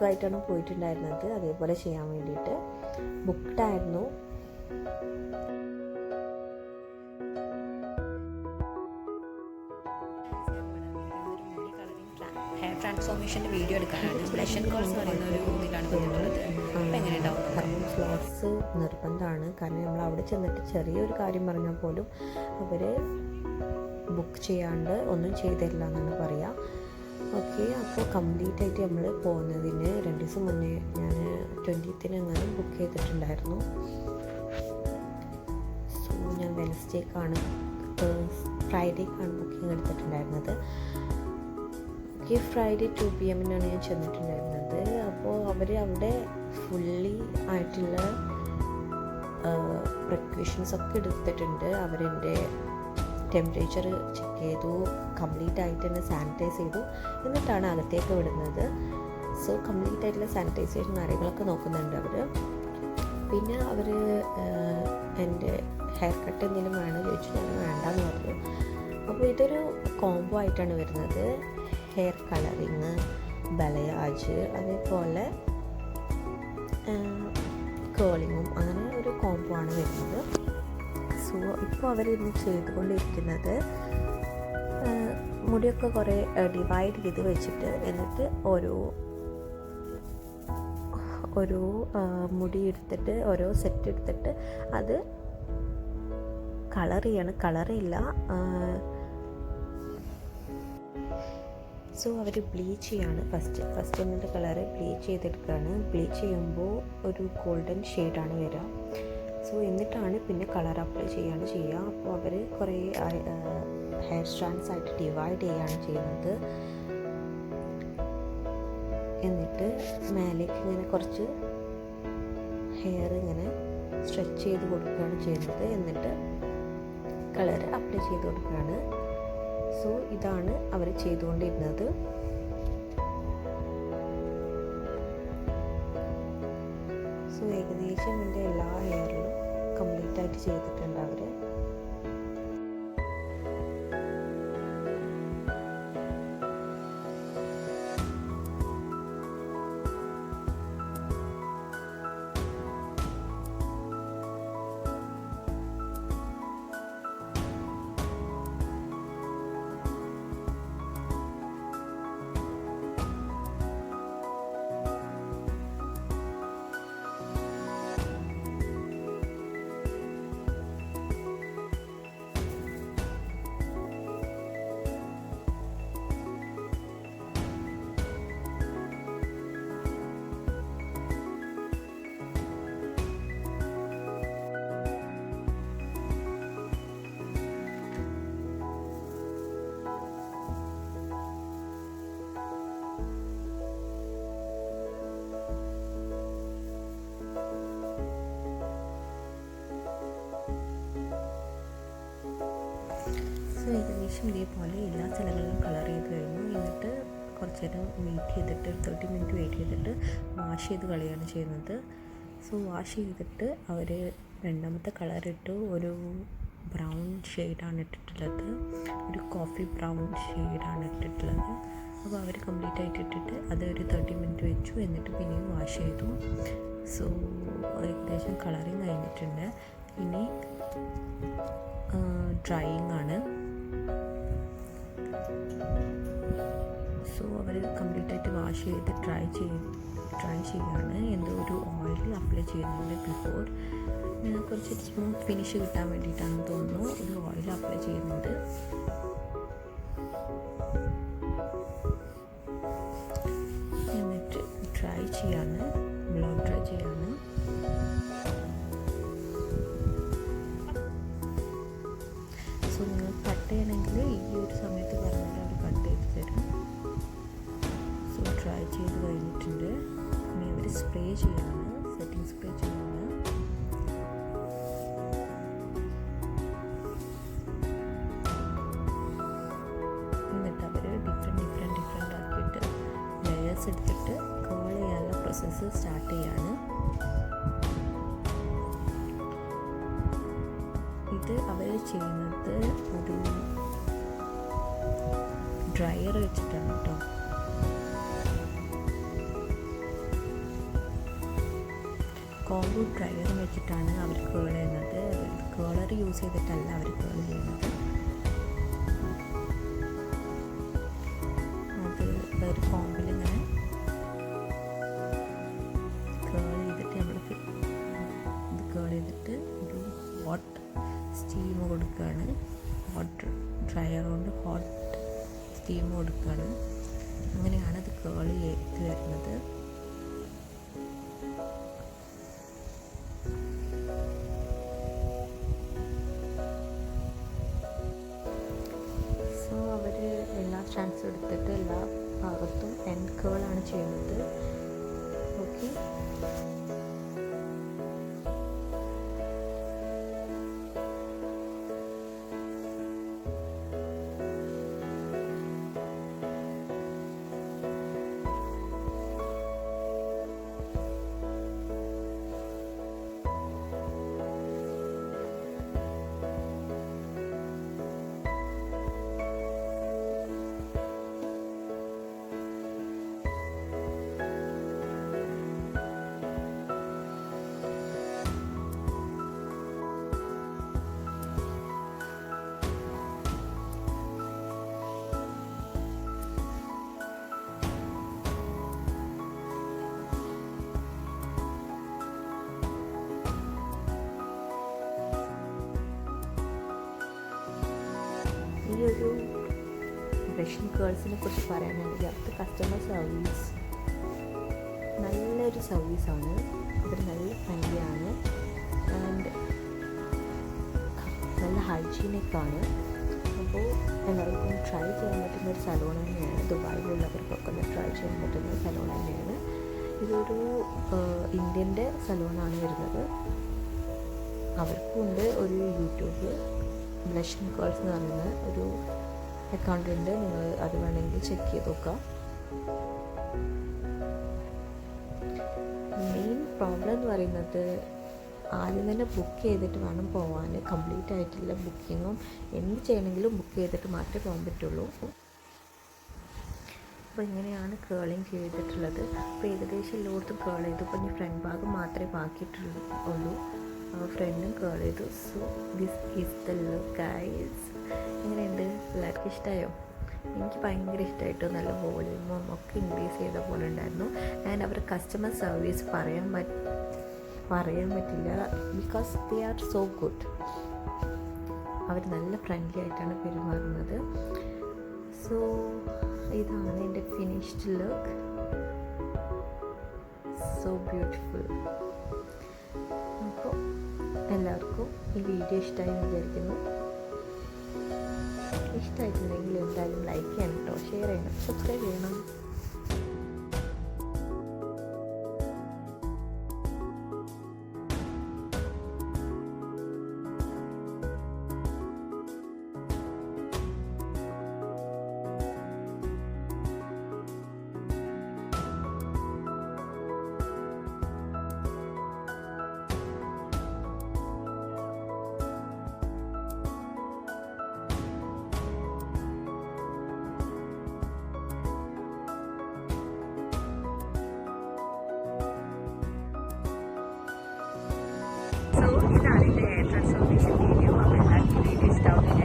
ബുക്കായിട്ടാണ് പോയിട്ടുണ്ടായിരുന്നത്, അതേപോലെ ചെയ്യാൻ വേണ്ടിയിട്ട് ബുക്ക്ഡായിരുന്നു. ഹെയർ ട്രാൻസ്ഫോർമേഷൻ്റെ വീഡിയോ എടുക്കാനാണ്. ബ്ലഷ് ആൻഡ് കോഴ്സ് പറയുന്ന ഒരു ഇതിലാണ് വന്നിട്ടുള്ളത്. അപ്പോൾ എങ്ങനെ ഉണ്ടാവും? ഫ്ലോസ് നിർബന്ധമാണ്. കാരണം നമ്മൾ അവിടെ ചെന്നിട്ട് ചെറിയൊരു കാര്യം പറഞ്ഞാൽ പോലും അവർ ബുക്ക് ചെയ്യാണ്ട് ഒന്നും ചെയ്തില്ല എന്നാണ് പറയുക. ഓക്കെ, അപ്പോൾ കംപ്ലീറ്റ് ആയിട്ട് നമ്മൾ പോകുന്നതിന് 2 ദിവസം മുന്നേ ഞാൻ 20th എങ്ങനെ ബുക്ക് ചെയ്തിട്ടുണ്ടായിരുന്നു. സോ ഞാൻ ഫ്രൈഡേക്കാണ് ബുക്കിംഗ് എടുത്തിട്ടുണ്ടായിരുന്നത്. ഓക്കെ, ഫ്രൈഡേ 2 PM ഞാൻ ചെന്നിട്ടുണ്ടായിരുന്നത്. അപ്പോൾ അവർ അവിടെ ഫുള്ളി ആയിട്ടുള്ള പ്രിക്കോഷൻസ് ഒക്കെ എടുത്തിട്ടുണ്ട്. അവരെൻ്റെ ടെമ്പറേച്ചർ ചെക്ക് ചെയ്തു, കംപ്ലീറ്റ് ആയിട്ട് തന്നെ സാനിറ്റൈസ് ചെയ്തു, എന്നിട്ടാണ് അകത്തേക്ക് വിടുന്നത്. സോ കംപ്ലീറ്റ് ആയിട്ടുള്ള സാനിറ്റൈസേഷൻ കാര്യങ്ങളൊക്കെ നോക്കുന്നുണ്ട് അവർ. പിന്നെ അവർ എൻ്റെ ഹെയർ കട്ട് എന്തെങ്കിലും വേണോ ചോദിച്ചു, ഞാൻ വേണ്ടാന്ന് പറഞ്ഞു. അപ്പോൾ ഇതൊരു കോംബോ ആയിട്ടാണ് വരുന്നത്. ഹെയർ കളറിങ്, ബലയാജ്, അതേപോലെ കേളിങ്ങും, അങ്ങനെ ഒരു കോംബോ ആണ് വരുന്നത്. സോ ഇപ്പോൾ അവരിന്ന് ചെയ്തുകൊണ്ടിരിക്കുന്നത് മുടിയൊക്കെ കുറേ ഡിവൈഡ് ചെയ്ത് വെച്ചിട്ട്, എന്നിട്ട് ഓരോ മുടി എടുത്തിട്ട് ഓരോ സെറ്റ് എടുത്തിട്ട് അത് കളറില്ല. സോ അവർ ബ്ലീച്ച് ചെയ്യാണ് ഫസ്റ്റ് എന്നിട്ട് കളറ് ബ്ലീച്ച് ചെയ്തെടുക്കുകയാണ്. ബ്ലീച്ച് ചെയ്യുമ്പോൾ ഒരു ഗോൾഡൻ ഷെയ്ഡാണ് വരിക. സോ എന്നിട്ടാണ് പിന്നെ കളർ അപ്ലൈ ചെയ്യുക. അപ്പോൾ അവർ കുറേ ഹെയർ സ്ട്രാൻഡ്സ് ആയിട്ട് ഡിവൈഡ് ചെയ്യുകയാണ് ചെയ്യുന്നത്. എന്നിട്ട് മേലേക്ക് ഇങ്ങനെ കുറച്ച് ഹെയർ ഇങ്ങനെ സ്ട്രെച്ച് ചെയ്ത് കൊടുക്കുകയാണ് ചെയ്യുന്നത്. എന്നിട്ട് കളർ അപ്ലൈ ചെയ്ത് കൊടുക്കുകയാണ്. സോ ഇതാണ് അവർ ചെയ്തുകൊണ്ടിരുന്നത്. സോ ഏകദേശം എൻ്റെ എല്ലാ ഹെയറിലും കംപ്ലീറ്റ് ആയിട്ട് ചെയ്തിട്ടുണ്ട് അവർ. ഏകദേശം ഇതേപോലെ എല്ലാ സ്ഥലങ്ങളിലും കളർ ചെയ്ത് കഴിഞ്ഞു. എന്നിട്ട് കുറച്ച് നേരം വെയിറ്റ് ചെയ്തിട്ട് 30 മിനിറ്റ് വെയിറ്റ് ചെയ്തിട്ട് വാഷ് ചെയ്ത് കളയാണ് ചെയ്യുന്നത്. സോ വാഷ് ചെയ്തിട്ട് അവർ രണ്ടാമത്തെ കളറിട്ട് ഒരു ബ്രൗൺ ഷെയ്ഡാണ് ഇട്ടിട്ടുള്ളത്, ഒരു കോഫി ബ്രൗൺ ഷെയ്ഡാണ് ഇട്ടിട്ടുള്ളത്. അപ്പോൾ അവർ കംപ്ലീറ്റ് ആയിട്ട് ഇട്ടിട്ട് അത് ഒരു 30 മിനിറ്റ് വെച്ചു. എന്നിട്ട് പിന്നെയും വാഷ് ചെയ്തു. സോ ഏകദേശം കളറിങ് കഴിഞ്ഞിട്ടുണ്ട്. ഇനി ഡ്രൈയിങ് ആണ്. സോ അവർ കംപ്ലീറ്റ് ആയിട്ട് വാഷ് ചെയ്ത് ഡ്രൈ ചെയ്യാണ്. എന്തോ ഒരു ഓയിൽ അപ്ലൈ ചെയ്യുന്നുണ്ട് ബിഫോർ. കുറച്ച് സ്മൂത്ത് ഫിനിഷ് കിട്ടാൻ വേണ്ടിയിട്ടാണെന്ന് തോന്നുന്നു ഒരു ഓയിൽ അപ്ലൈ ചെയ്യുന്നുണ്ട്. എന്നിട്ട് ഡ്രൈ ചെയ്യാണ്, ബ്ലോ ഡ്രൈ ചെയ്യാണ്. സോ നിങ്ങൾ കട്ട് ചെയ്യണമെങ്കിൽ ഈ ഒരു സമയത്ത് പറഞ്ഞാൽ അവർ കട്ട് ചെയ്ത് തരും. സോ ഡ്രൈ ചെയ്ത് കഴിഞ്ഞിട്ടുണ്ട്. ഇനി അവർ സ്പ്രേ ചെയ്യാണ്, സെറ്റിംഗ് സ്പ്രേ ചെയ്യാണ്. എന്നിട്ട് അവർ ഡിഫറെൻ്റ് ആക്കിയിട്ട് ലെയേഴ്സ് എടുത്തിട്ട് കേൾ ചെയ്യാനുള്ള പ്രോസസ്സ് സ്റ്റാർട്ട് ചെയ്യാണ്. ഇത് അവർ ചെയ്യുന്നത് ഒരു ഡ്രയർ വെച്ചിട്ടാണ് കേട്ടോ. കോംബോ ഡ്രയർ വെച്ചിട്ടാണ് അവർ കേൾ ചെയ്യുന്നത്. കേളർ യൂസ് ചെയ്തിട്ടല്ല അവർ കേൾ ചെയ്യുന്നത്. അത് ഒരു കോമ്പിൽ ഇങ്ങനെ കേൾ ചെയ്തിട്ട് നമ്മൾ ഇത് കേൾ ചെയ്തിട്ട് ഒരു ഹോട്ട് സ്റ്റീം കൊടുക്കുകയാണ്. ഹോട്ട് ഡ്രയർ കൊണ്ട് ഹോട്ട് സ്റ്റീം കൊടുക്കുകയാണ്. അങ്ങനെയാണ് അത് കേൾ ചെയ്ത് വരുന്നത്. സോ അവർ എല്ലാ സ്റ്റാൻഡ്സും എടുത്തിട്ട് എല്ലാ ഭാഗത്തും എൻഡ് കേളാണ് ചെയ്യുന്നത്. ഓക്കെ, ഈ ഒരു ബ്രഷിംഗ് കേൾസിനെ കുറിച്ച് പറയാനാണെങ്കിൽ അവിടുത്തെ കസ്റ്റമർ സർവീസ് നല്ലൊരു സർവീസാണ്. അവർ നല്ല ഫ്രണ്ട്ലിയാണ് ആൻഡ് നല്ല ഹൈജീനിക്കാണ്. അപ്പോൾ എല്ലാവർക്കും ട്രൈ ചെയ്യാൻ പറ്റുന്ന ഒരു സലോൺ തന്നെയാണ്. ദുബായിലുള്ളവർക്കൊക്കെ ഒന്ന് ട്രൈ ചെയ്യാൻ പറ്റുന്ന ഒരു സലോൺ തന്നെയാണ്. ഇതൊരു ഇന്ത്യൻ്റെ സലോണാണ് വരുന്നത്. അവർക്കുണ്ട് ഒരു യൂട്യൂബ് ബ്ലഷിംഗ് കേൾസ് എന്ന് പറയുന്ന ഒരു അക്കൗണ്ട് ഉണ്ട്. നിങ്ങൾ അത് വേണമെങ്കിൽ ചെക്ക് ചെയ്ത് നോക്കാം. മെയിൻ പ്രോബ്ലം എന്ന് പറയുന്നത് ആദ്യം തന്നെ ബുക്ക് ചെയ്തിട്ട് വേണം പോകാൻ. കംപ്ലീറ്റ് ആയിട്ടില്ല ബുക്കിങ്ങും. എന്ത് ചെയ്യണമെങ്കിലും ബുക്ക് ചെയ്തിട്ട് മാത്രമേ പോകാൻ പറ്റുള്ളൂ. അപ്പോൾ ഇങ്ങനെയാണ് കേളിങ് ചെയ്തിട്ടുള്ളത്. അപ്പോൾ ഏകദേശം എല്ലായിടത്തും കേൾ ചെയ്തു. ഇപ്പോൾ ഇനി ഫ്രണ്ട് ഭാഗം മാത്രമേ ബാക്കിയിട്ടുള്ളൂ. ഫ്രണ്ടും കേൾ ചെയ്തു. So this is the look guys. എങ്ങനെയുണ്ട്? എല്ലാവർക്കും ഇഷ്ടമായോ? എനിക്ക് ഭയങ്കര ഇഷ്ടമായിട്ട്. നല്ല വോളിയൂമും ഒക്കെ ഇൻക്രീസ് ചെയ്ത പോലെ ഉണ്ടായിരുന്നു. ആൻഡ് അവരുടെ കസ്റ്റമർ സർവീസ് പറയാൻ പറ്റില്ല. Because they are so good. അവർ നല്ല ഫ്രണ്ട്ലി ആയിട്ടാണ് പെരുമാറുന്നത്. സോ ഇതാണ് എൻ്റെ ഫിനിഷ്ഡ് ലുക്ക്. So beautiful. അപ്പോൾ എല്ലാവർക്കും ഈ വീഡിയോ ഇഷ്ടമായി എന്ന് വിചാരിക്കുന്നു. ഇഷ്ടമായിട്ടുണ്ടെങ്കിൽ എന്തായാലും ലൈക്ക് ചെയ്യണം കേട്ടോ, ഷെയർ ചെയ്യണം, സബ്സ്ക്രൈബ് ചെയ്യണം. ഇതാണ് എൻ്റെ ഹെയർ ട്രാൻസ്ഫോർമേഷൻ വീഡിയോ. അപ്പോൾ എല്ലാവർക്കും വീഡിയോ ഇഷ്ടമാവും